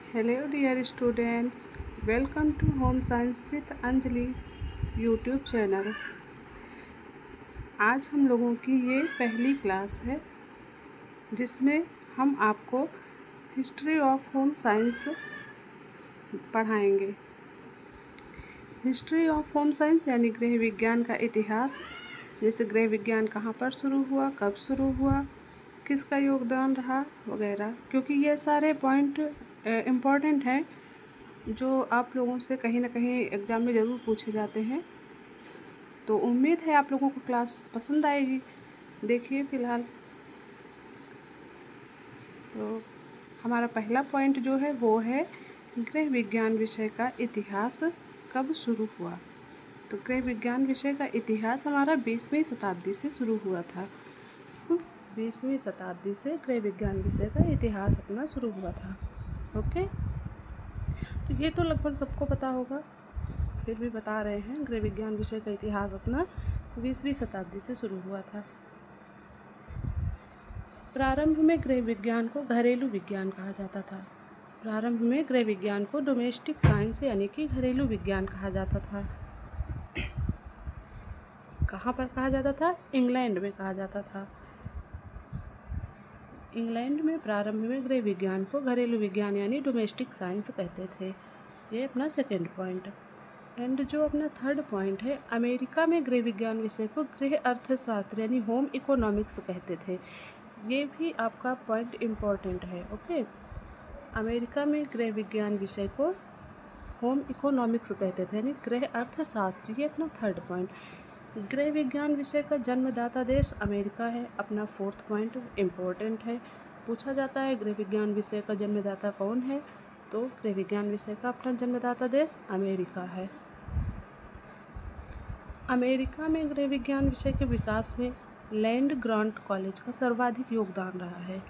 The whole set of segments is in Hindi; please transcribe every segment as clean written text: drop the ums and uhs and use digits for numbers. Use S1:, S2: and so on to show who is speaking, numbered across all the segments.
S1: Hello dear students, welcome to Home Science with Anjali YouTube channel. आज हम लोगों की ये पहली क्लास है जिसमें हम आपको हिस्ट्री ऑफ होम साइंस पढ़ाएंगे। हिस्ट्री ऑफ होम साइंस यानी गृह विज्ञान का इतिहास, जैसे गृह विज्ञान कहाँ पर शुरू हुआ, कब शुरू हुआ, किसका योगदान रहा वगैरह, क्योंकि ये सारे पॉइंट इम्पॉर्टेंट हैं जो आप लोगों से कहीं ना कहीं एग्ज़ाम में ज़रूर पूछे जाते हैं। तो उम्मीद है आप लोगों को क्लास पसंद आएगी। देखिए फ़िलहाल तो हमारा पहला पॉइंट जो है वो है गृह विज्ञान विषय का इतिहास कब शुरू हुआ। तो गृह विज्ञान विषय का इतिहास हमारा 20वीं शताब्दी से शुरू हुआ था। 20वीं शताब्दी से गृह विज्ञान विषय का इतिहास अपना शुरू हुआ था। ओके, तो ये तो लगभग सबको पता होगा, फिर भी बता रहे हैं। गृह विज्ञान विषय का इतिहास अपना 20वीं शताब्दी से शुरू हुआ था। प्रारंभ में गृह विज्ञान को घरेलू विज्ञान कहा जाता था। प्रारंभ में गृह विज्ञान को डोमेस्टिक साइंस यानी कि घरेलू विज्ञान कहा जाता था। कहाँ पर कहा जाता था? इंग्लैंड में कहा जाता था। इंग्लैंड में प्रारंभ में गृह विज्ञान को घरेलू विज्ञान यानी डोमेस्टिक साइंस कहते थे। ये अपना सेकेंड पॉइंट। एंड जो अपना थर्ड पॉइंट है, अमेरिका में गृह विज्ञान विषय को गृह अर्थशास्त्र यानी होम इकोनॉमिक्स कहते थे। ये भी आपका पॉइंट इम्पोर्टेंट है। ओके, अमेरिका में गृह विज्ञान विषय को होम इकोनॉमिक्स कहते थे यानी गृह अर्थशास्त्र। ये अपना थर्ड पॉइंट। गृह विज्ञान विषय का जन्मदाता देश अमेरिका है। अपना फोर्थ पॉइंट इम्पोर्टेंट है, पूछा जाता है गृह विज्ञान विषय का जन्मदाता कौन है, तो गृह विज्ञान विषय का अपना जन्मदाता देश अमेरिका है। अमेरिका में गृह विज्ञान विषय के विकास में लैंड ग्रांट कॉलेज का सर्वाधिक योगदान रहा है।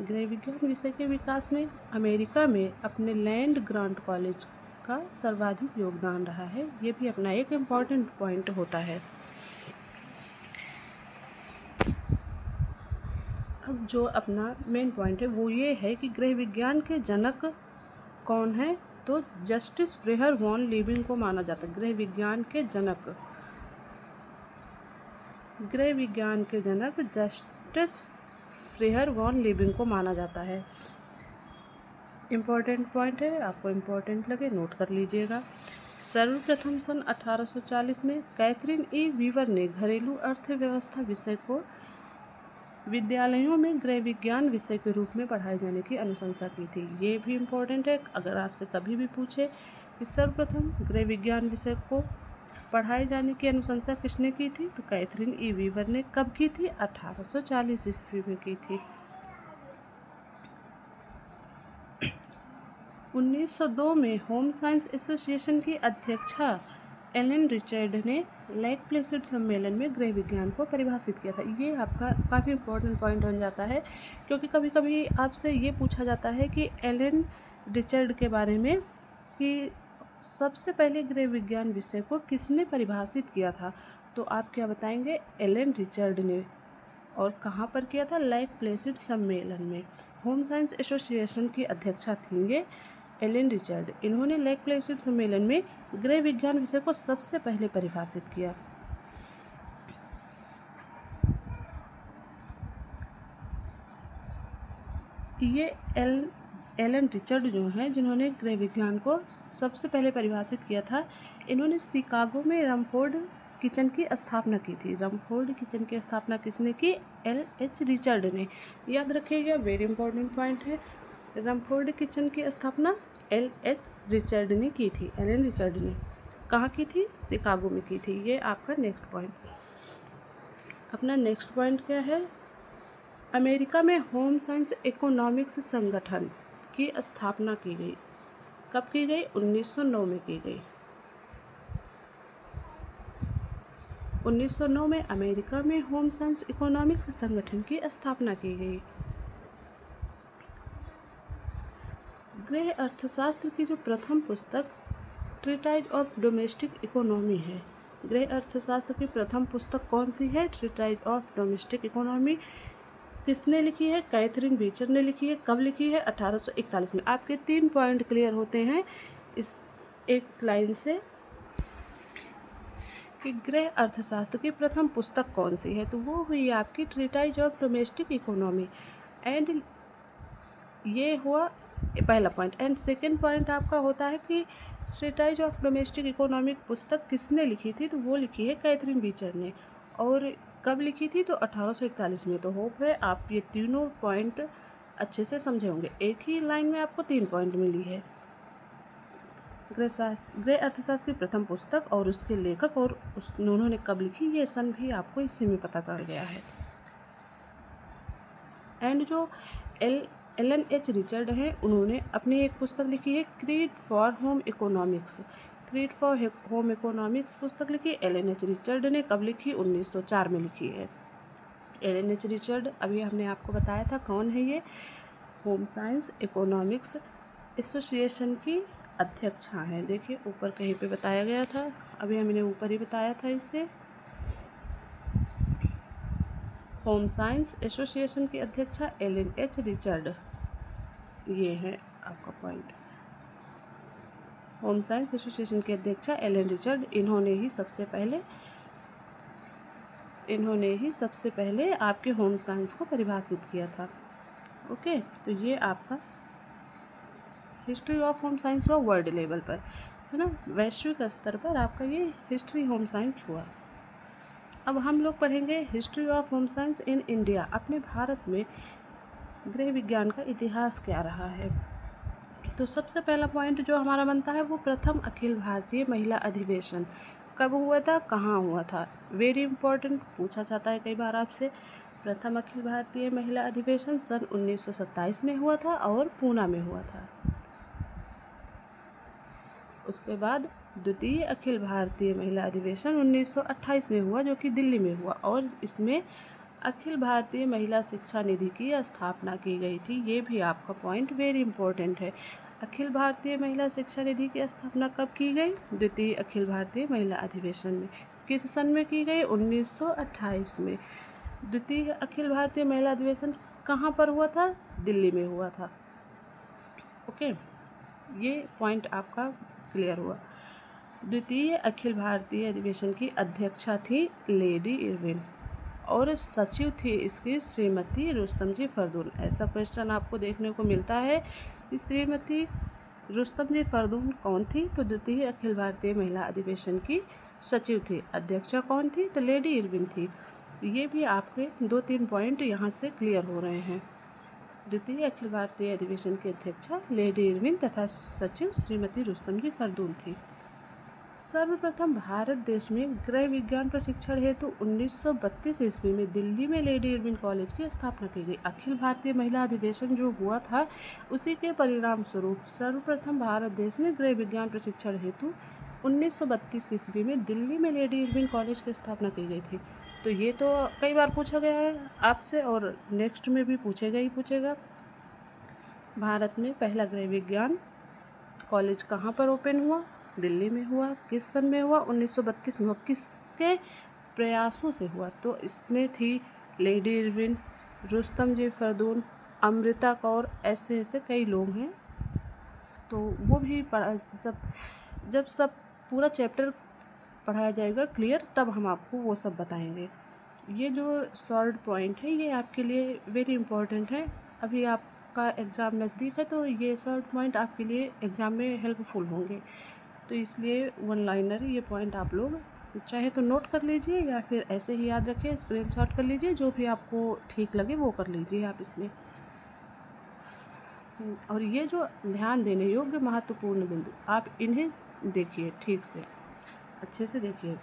S1: गृह विज्ञान विषय के विकास में अमेरिका में अपने लैंड ग्रांट कॉलेज का सर्वाधिक योगदान रहा है। ये भी अपना एक इम्पॉर्टेंट पॉइंट होता है। अब जो अपना मेन पॉइंट है वो ये है कि गृह विज्ञान के जनक कौन है, तो जस्टिस फ्रेहर वॉन लीबिंग को माना जाता है। गृह विज्ञान के जनक, गृह विज्ञान के जनक जस्टिस फ्रेहर वॉन लीबिंग को माना जाता है। इम्पॉर्टेंट पॉइंट है, आपको इम्पॉर्टेंट लगे नोट कर लीजिएगा। सर्वप्रथम सन 1840 में कैथरीन ई वीवर ने घरेलू अर्थव्यवस्था विषय को विद्यालयों में गृह विज्ञान विषय के रूप में पढ़ाए जाने की अनुशंसा की थी। ये भी इम्पोर्टेंट है, अगर आपसे कभी भी पूछे कि सर्वप्रथम गृह विज्ञान विषय को पढ़ाए जाने की अनुशंसा किसने की थी, तो कैथरीन ई वीवर ने कब की थी? 1840 ईस्वी में की थी। 1902 में होम साइंस एसोसिएशन की अध्यक्षा एलन रिचर्ड ने लेक प्लेसिड सम्मेलन में गृह विज्ञान को परिभाषित किया था। ये आपका काफ़ी इम्पोर्टेंट पॉइंट बन जाता है, क्योंकि कभी कभी आपसे ये पूछा जाता है कि एलन रिचर्ड के बारे में कि सबसे पहले गृह विज्ञान विषय को किसने परिभाषित किया था, तो आप क्या बताएंगे? एलन रिचर्ड ने। और कहाँ पर किया था? लेक प्लेसिड सम्मेलन में। होम साइंस एसोसिएशन की अध्यक्षा थी ये एलन रिचर्ड। इन्होंने लेक प्लेसिड सम्मेलन में गृह विज्ञान विषय को सबसे पहले परिभाषित किया। ये एलन रिचर्ड जो हैं, जिन्होंने गृह विज्ञान को सबसे पहले परिभाषित किया था, इन्होंने शिकागो में रमफोर्ड किचन की स्थापना की थी। रमफोर्ड किचन की स्थापना किसने की? LH रिचर्ड ने। याद रखिएगा, वेरी इंपॉर्टेंट पॉइंट है। रमफोर्ड किचन की स्थापना LH रिचर्ड ने की थी। एलन रिचर्ड ने कहाँ की थी? शिकागो में की थी। ये आपका नेक्स्ट पॉइंट। अपना नेक्स्ट पॉइंट क्या है? अमेरिका में होम साइंस इकोनॉमिक्स संगठन की स्थापना की गई। कब की गई? 1909 में की गई। 1909 में अमेरिका में होम साइंस इकोनॉमिक्स संगठन की स्थापना की गई। गृह अर्थशास्त्र की जो प्रथम पुस्तक ट्रीटाइज ऑफ डोमेस्टिक इकोनॉमी है। गृह अर्थशास्त्र की प्रथम पुस्तक कौन सी है? Treatise of domestic economy. किसने लिखी है? कैथरीन बीचर ने लिखी है। कब लिखी है? 1841 में। आपके 3 पॉइंट क्लियर होते हैं इस एक लाइन से कि गृह अर्थशास्त्र की प्रथम पुस्तक कौन सी है, तो वो हुई आपकी treatise of domestic economy. And ये हुआ पहला पॉइंट। एंड सेकेंड पॉइंट आपका होता है कि ट्रीटाइज ऑफ डोमेस्टिक इकोनॉमिक पुस्तक किसने लिखी थी, तो वो लिखी है कैथरीन बीचर ने। और कब लिखी थी, तो 1841 में। तो होप है आप ये तीनों पॉइंट अच्छे से समझे होंगे। एक ही लाइन में आपको 3 पॉइंट मिली है। गृह अर्थशास्त्र की प्रथम पुस्तक और उसके लेखक और उन्होंने कब लिखी, ये सन भी आपको इसी में पता चल गया है। एंड जो एलन एच रिचर्ड हैं, उन्होंने अपनी एक पुस्तक लिखी है creed for home economics. Creed for home economics पुस्तक लिखी एलन एच रिचर्ड ने। कब लिखी? 1904 में लिखी है। एलन एच रिचर्ड अभी हमने आपको बताया था कौन है ये। होम साइंस इकोनॉमिक्स एसोसिएशन की अध्यक्षा हैं। देखिए ऊपर कहीं पे बताया गया था, अभी हमने ऊपर ही बताया था इसे। होम साइंस एसोसिएशन की अध्यक्षा एलन एच रिचर्ड, ये है आपका पॉइंट। होम साइंस एसोसिएशन के अध्यक्षा एलन रिचर्ड, इन्होंने ही सबसे पहले आपके होम साइंस को परिभाषित किया था। ओके, तो ये आपका हिस्ट्री ऑफ होम साइंस हुआ वर्ल्ड लेवल पर, है ना, वैश्विक स्तर पर आपका ये हिस्ट्री होम साइंस हुआ। अब हम लोग पढ़ेंगे history of home science in India. अपने भारत में गृह विज्ञान का इतिहास क्या रहा है। तो सबसे पहला पॉइंट जो हमारा बनता है वो प्रथम अखिल भारतीय महिला अधिवेशन कब हुआ था, कहाँ हुआ था। वेरी इंपॉर्टेंट, पूछा जाता है कई बार आपसे। प्रथम अखिल भारतीय महिला अधिवेशन सन 1927 में हुआ था और पूना में हुआ था। उसके बाद द्वितीय अखिल भारतीय महिला अधिवेशन 1928 में हुआ, जो कि दिल्ली में हुआ, और इसमें अखिल भारतीय महिला शिक्षा निधि की स्थापना की गई थी। ये भी आपका पॉइंट वेरी इंपॉर्टेंट है। अखिल भारतीय महिला शिक्षा निधि की स्थापना कब की गई? द्वितीय अखिल भारतीय महिला अधिवेशन में। किस सन में की गई? 1928 में। द्वितीय अखिल भारतीय महिला अधिवेशन कहाँ पर हुआ था? दिल्ली में हुआ था। ओके, ये पॉइंट आपका क्लियर हुआ। द्वितीय अखिल भारतीय अधिवेशन की अध्यक्षा थी लेडी इरविन और सचिव थी इसकी श्रीमती रुस्तम जी फरदून। ऐसा क्वेश्चन आपको देखने को मिलता है। श्रीमती रुस्तम जी फरदून कौन थी? तो द्वितीय अखिल भारतीय महिला अधिवेशन की सचिव थी। अध्यक्षा कौन थी? तो लेडी इरविन थी। ये भी आपके 2-3 पॉइंट यहाँ से क्लियर हो रहे हैं। द्वितीय अखिल भारतीय अधिवेशन की अध्यक्षा लेडी इरविन तथा सचिव श्रीमती रुस्तम जी फरदून थी। सर्वप्रथम भारत देश में गृह विज्ञान प्रशिक्षण हेतु 1932 ईस्वी में दिल्ली में लेडी इरविन कॉलेज की स्थापना की गई। अखिल भारतीय महिला अधिवेशन जो हुआ था उसी के परिणाम स्वरूप सर्वप्रथम भारत देश में गृह विज्ञान प्रशिक्षण हेतु 1932 ईस्वी में दिल्ली में लेडी इरविन कॉलेज की स्थापना की गई थी। तो ये तो कई बार पूछा गया है आपसे और नेक्स्ट में भी पूछेगा। भारत में पहला गृह विज्ञान कॉलेज कहाँ पर ओपन हुआ? दिल्ली में हुआ। किस सन में हुआ? 1932 में हुआ। किसके प्रयासों से हुआ? तो इसमें थी लेडी इरविन, रुस्तम जी फरदून, अमृता कौर, ऐसे कई लोग हैं। तो वो भी जब सब पूरा चैप्टर पढ़ाया जाएगा क्लियर, तब हम आपको वो सब बताएंगे। ये जो शॉर्ट पॉइंट है ये आपके लिए वेरी इंपॉर्टेंट है। अभी आपका एग्ज़ाम नज़दीक है तो ये शॉर्ट पॉइंट आपके लिए एग्ज़ाम में हेल्पफुल होंगे। तो इसलिए 1 लाइनर ये पॉइंट आप लोग चाहे तो नोट कर लीजिए या फिर ऐसे ही याद रखें, स्क्रीनशॉट कर लीजिए, जो भी आपको ठीक लगे वो कर लीजिए आप इसमें। और ये जो ध्यान देने योग्य महत्वपूर्ण बिंदु, आप इन्हें देखिए, ठीक से अच्छे से देखिए।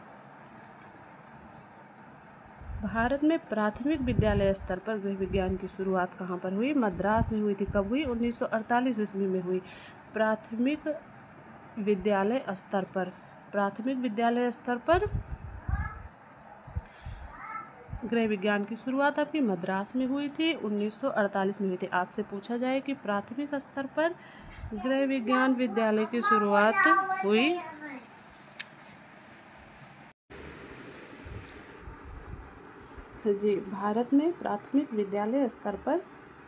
S1: भारत में प्राथमिक विद्यालय स्तर पर गृह विज्ञान की शुरुआत कहाँ पर हुई? मद्रास में हुई थी। कब हुई? 1948 ईस्वी में हुई। प्राथमिक विद्यालय स्तर पर गृह विज्ञान की शुरुआत आपकी मद्रास में हुई थी, 1948 में हुई थी। आपसे पूछा जाए कि प्राथमिक स्तर पर गृह विज्ञान विद्यालय की शुरुआत हुई जी, भारत में प्राथमिक विद्यालय स्तर पर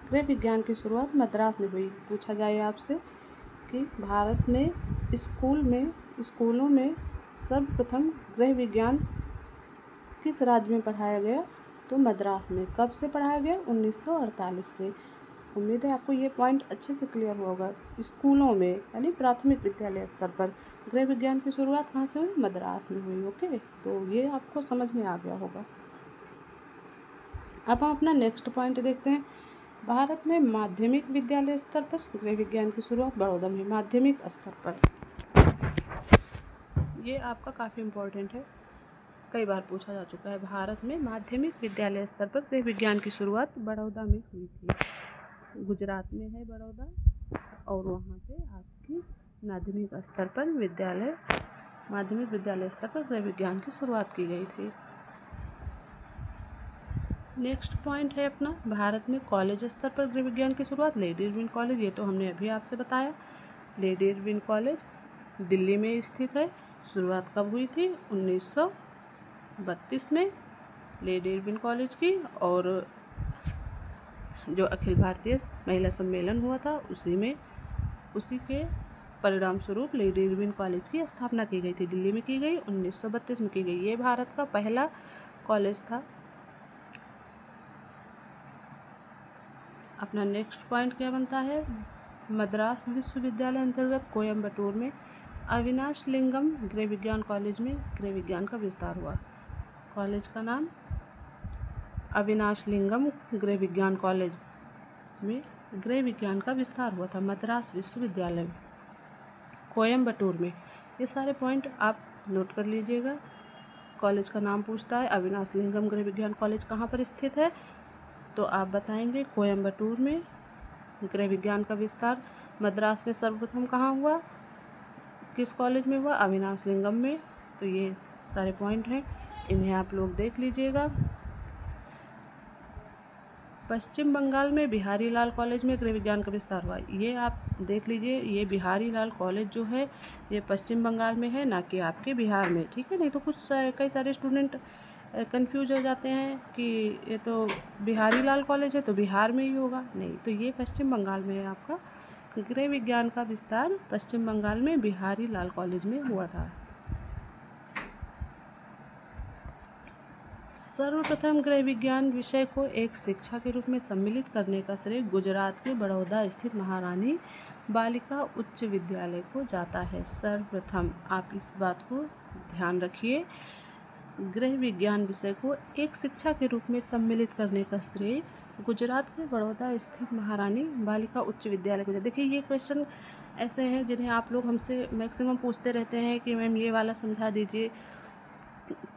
S1: गृह विज्ञान की शुरुआत मद्रास में हुई। पूछा जाए आपसे कि भारत में स्कूलों में सर्वप्रथम गृह विज्ञान किस राज्य में पढ़ाया गया, तो मद्रास में। कब से पढ़ाया गया? 1948 से। उम्मीद है आपको ये पॉइंट अच्छे से क्लियर होगा। स्कूलों में यानी प्राथमिक विद्यालय स्तर पर गृह विज्ञान की शुरुआत कहाँ से हुई? मद्रास में हुई। ओके, तो ये आपको समझ में आ गया होगा। अब हम अपना नेक्स्ट पॉइंट देखते हैं। भारत में माध्यमिक विद्यालय स्तर पर गृह विज्ञान की शुरुआत बड़ौदा में। माध्यमिक स्तर पर, ये आपका काफ़ी इम्पोर्टेंट है, कई बार पूछा जा चुका है। भारत में माध्यमिक विद्यालय स्तर पर गृह विज्ञान की शुरुआत बड़ौदा में हुई थी। गुजरात में है बड़ौदा, और वहाँ पे आपकी माध्यमिक विद्यालय स्तर पर गृह विज्ञान की शुरुआत की गई थी। नेक्स्ट पॉइंट है अपना, भारत में कॉलेज स्तर पर गृह विज्ञान की शुरुआत लेडी इरविन कॉलेज। ये तो हमने अभी आपसे बताया। लेडी इरविन कॉलेज दिल्ली में स्थित है। शुरुआत कब हुई थी? 1932 में लेडी इरविन कॉलेज की, और जो अखिल भारतीय महिला सम्मेलन हुआ था उसी के परिणाम स्वरूप लेडी इरविन कॉलेज की स्थापना की गई थी। दिल्ली में की गई, 1932 में की गई। ये भारत का पहला कॉलेज था। अपना नेक्स्ट पॉइंट क्या बनता है? मद्रास विश्वविद्यालय अंतर्गत कोयम्बटूर में अविनाश लिंगम गृह विज्ञान कॉलेज में गृह विज्ञान का विस्तार हुआ। कॉलेज का नाम अविनाश लिंगम गृह विज्ञान कॉलेज में गृह विज्ञान का विस्तार हुआ था। मद्रास विश्वविद्यालय कोयम्बटूर में। ये सारे पॉइंट आप नोट कर लीजिएगा। कॉलेज का नाम पूछता है, अविनाश लिंगम गृह विज्ञान कॉलेज कहाँ पर स्थित है, तो आप बताएंगे कोयम्बटूर में। गृह विज्ञान का विस्तार मद्रास में सर्वप्रथम कहाँ हुआ, किस कॉलेज में हुआ? अविनाश लिंगम में। तो ये सारे पॉइंट हैं, इन्हें आप लोग देख लीजिएगा। पश्चिम बंगाल में बिहारी लाल कॉलेज में गृह विज्ञान का विस्तार हुआ। ये आप देख लीजिए, ये बिहारी लाल कॉलेज जो है ये पश्चिम बंगाल में है, ना कि आपके बिहार में। ठीक है, नहीं तो कई सारे स्टूडेंट कंफ्यूज हो जाते हैं कि ये तो बिहारी लाल कॉलेज है तो बिहार में ही होगा। नहीं, तो ये पश्चिम बंगाल में है। आपका गृह विज्ञान का विस्तार पश्चिम बंगाल में बिहारी लाल कॉलेज में हुआ था। सर्वप्रथम गृह विज्ञान विषय को एक शिक्षा के रूप में सम्मिलित करने का श्रेय गुजरात के बड़ौदा स्थित महारानी बालिका उच्च विद्यालय को जाता है। सर्वप्रथम, आप इस बात को ध्यान रखिए, गृह विज्ञान विषय को एक शिक्षा के रूप में सम्मिलित करने का श्रेय गुजरात के बड़ौदा स्थित महारानी बालिका उच्च विद्यालय को। देखिए, ये क्वेश्चन ऐसे हैं जिन्हें आप लोग हमसे मैक्सिमम पूछते रहते हैं कि मैम ये वाला समझा दीजिए,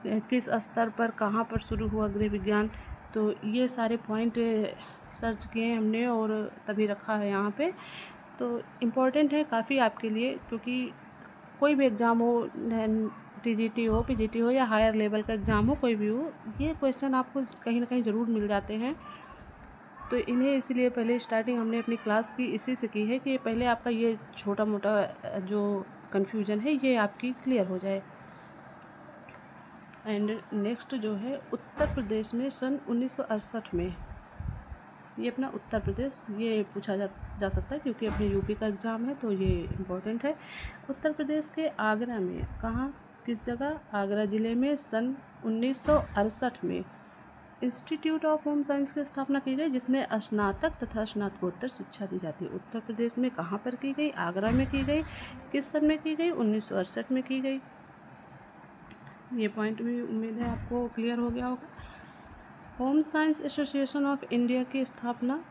S1: किस स्तर पर कहाँ पर शुरू हुआ गृह विज्ञान। तो ये सारे पॉइंट सर्च किए हमने और तभी रखा है यहाँ पे। तो इम्पोर्टेंट है काफ़ी आपके लिए, क्योंकि कोई भी एग्ज़ाम हो, टीजीटी हो, पीजीटी हो, या हायर लेवल का एग्ज़ाम हो, कोई भी हो, ये क्वेश्चन आपको कहीं ना कहीं ज़रूर मिल जाते हैं। तो इन्हें इसीलिए पहले स्टार्टिंग हमने अपनी क्लास की इसी से की है कि पहले आपका ये छोटा मोटा जो कन्फ्यूजन है ये आपकी क्लियर हो जाए। एंड नेक्स्ट जो है, उत्तर प्रदेश में सन 1968 में, ये अपना उत्तर प्रदेश ये पूछा जा सकता है क्योंकि अपने यूपी का एग्ज़ाम है, तो ये इम्पोर्टेंट है। उत्तर प्रदेश के आगरा में, कहाँ, किस जगह? आगरा ज़िले में सन 1968 में इंस्टीट्यूट ऑफ होम साइंस की स्थापना की गई, जिसमें स्नातक तथा स्नातकोत्तर शिक्षा दी जाती है। उत्तर प्रदेश में कहाँ पर की गई? आगरा में की गई। किस सन में की गई? 1968 में की गई। ये पॉइंट भी उम्मीद है आपको क्लियर हो गया होगा। Home science association of India की स्थापना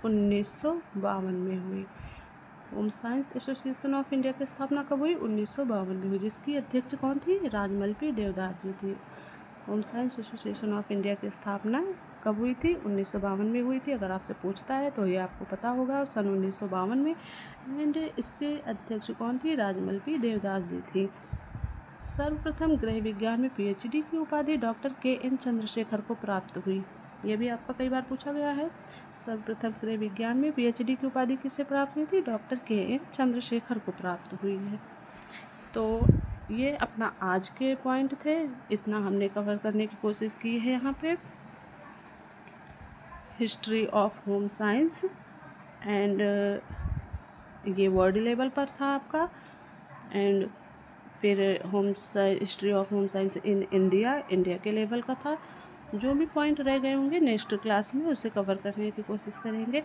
S1: 1952 में हुई। Home science association of India की स्थापना कब हुई? 1952 में हुई, जिसकी अध्यक्ष कौन थी? राजमल पी देवदास जी थी। Home science association of India की स्थापना कब हुई थी? 1952 में हुई थी। अगर आपसे पूछता है तो ये आपको पता होगा, सन 1952 में। एंड इसके अध्यक्ष कौन थी? राजमल पी देवदास जी थी। सर्वप्रथम गृह विज्ञान में पीएचडी की उपाधि डॉक्टर के.एन. चंद्रशेखर को प्राप्त हुई। यह भी आपका कई बार पूछा गया है। सर्वप्रथम गृह विज्ञान में पीएचडी की उपाधि किसे प्राप्त हुई थी? Doctor K. N.. चंद्रशेखर को प्राप्त हुई है। तो ये अपना आज के पॉइंट थे, इतना हमने कवर करने की कोशिश की है यहाँ पे। History of home science and ये वर्ल्ड लेवल पर था आपका। एंड फिर history of home science in India के लेवल का था। जो भी पॉइंट रह गए होंगे नेक्स्ट क्लास में उसे कवर करने की कोशिश करेंगे।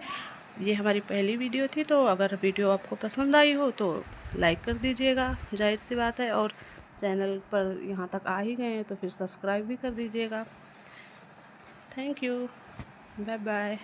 S1: ये हमारी पहली वीडियो थी, तो अगर वीडियो आपको पसंद आई हो तो लाइक कर दीजिएगा, जाहिर सी बात है। और चैनल पर यहाँ तक आ ही गए हैं तो फिर सब्सक्राइब भी कर दीजिएगा। Thank you, bye bye.